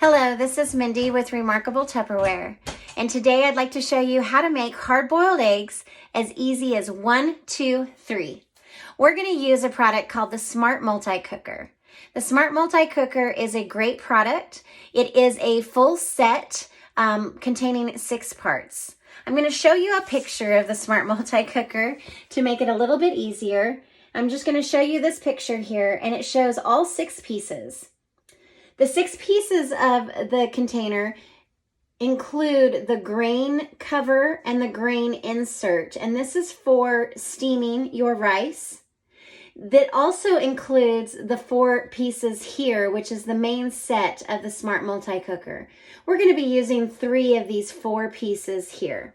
Hello, this is Mindy with Remarkable Tupperware, and today I'd like to show you how to make hard-boiled eggs as easy as 1, 2, 3. We're going to use a product called the Smart Multi-Cooker. The Smart Multi-Cooker is a great product. It is a full set containing 6 parts. I'm going to show you a picture of the Smart Multi-Cooker to make it a little bit easier. I'm just going to show you this picture here, and it shows all 6 pieces. The 6 pieces of the container include the grain cover and the grain insert, and this is for steaming your rice. That also includes the 4 pieces here, which is the main set of the Smart Multi-Cooker. We're going to be using 3 of these 4 pieces here.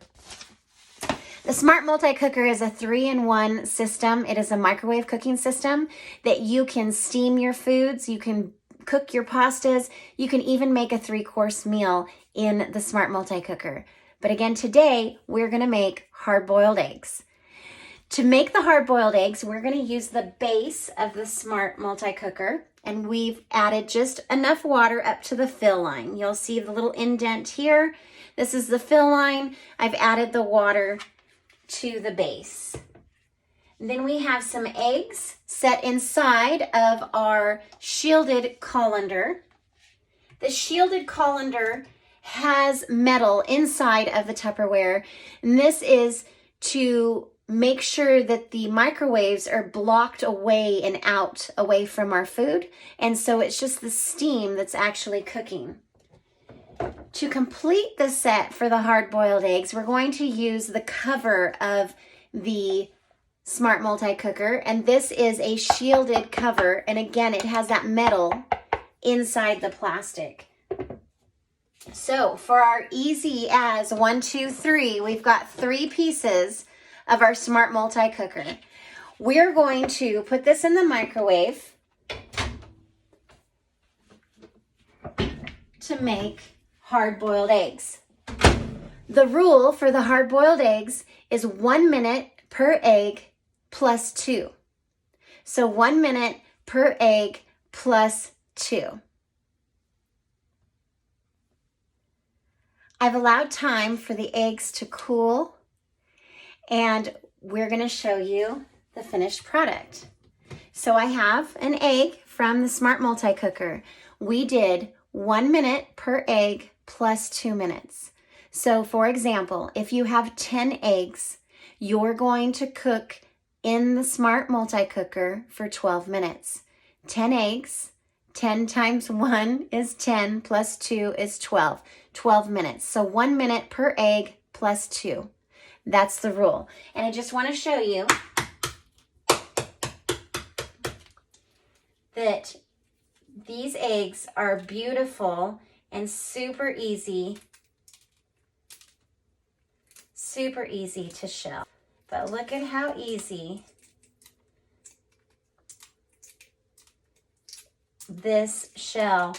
The Smart Multi-Cooker is a 3-in-1 system. It is a microwave cooking system that you can steam your foods, you can cook your pastas, you can even make a 3-course meal in the Smart Multi-Cooker. But again, today we're going to make hard-boiled eggs. To make the hard-boiled eggs, we're going to use the base of the Smart Multi-Cooker, and we've added just enough water up to the fill line. You'll see the little indent here. This is the fill line. I've added the water to the base. Then we have some eggs set inside of our shielded colander. The shielded colander has metal inside of the Tupperware, and this is to make sure that the microwaves are blocked away and out away from our food, and so it's just the steam that's actually cooking. To complete the set for the hard-boiled eggs, we're going to use the cover of the Smart Multi-Cooker, and this is a shielded cover, and again it has that metal inside the plastic. So for our easy as 1, 2, 3, we've got 3 pieces of our Smart Multi-Cooker. We're going to put this in the microwave to make hard-boiled eggs. The rule for the hard-boiled eggs is 1 minute per egg plus 2. So 1 minute per egg plus 2. I've allowed time for the eggs to cool, and we're going to show you the finished product. So I have an egg from the Smart Multi-Cooker. We did 1 minute per egg plus 2 minutes. So for example, if you have 10 eggs, you're going to cook in the Smart Multi-Cooker for 12 minutes. 10 eggs, 10 times 1 is 10 plus 2 is 12. 12 minutes. So 1 minute per egg plus 2. That's the rule. And I just want to show you that these eggs are beautiful and super easy to shell. But look at how easy this shell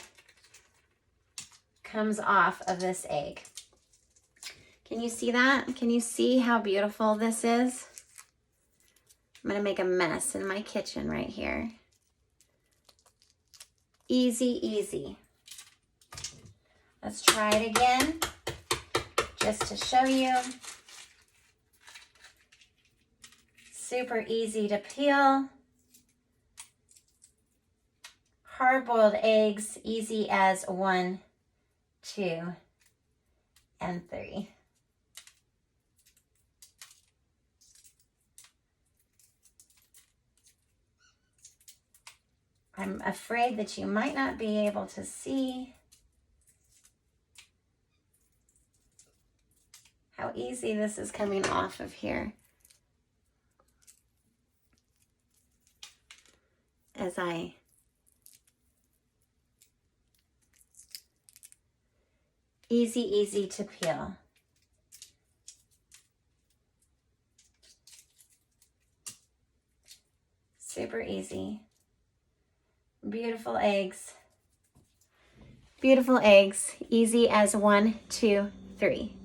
comes off of this egg. Can you see that? Can you see how beautiful this is? I'm going to make a mess in my kitchen right here. Easy, easy. Let's try it again, just to show you. Super easy to peel. Hard-boiled eggs, easy as 1, 2, and 3. I'm afraid that you might not be able to see how easy this is coming off of here. As easy to peel. Super easy. Beautiful eggs. Beautiful eggs. Easy as 1, 2, 3.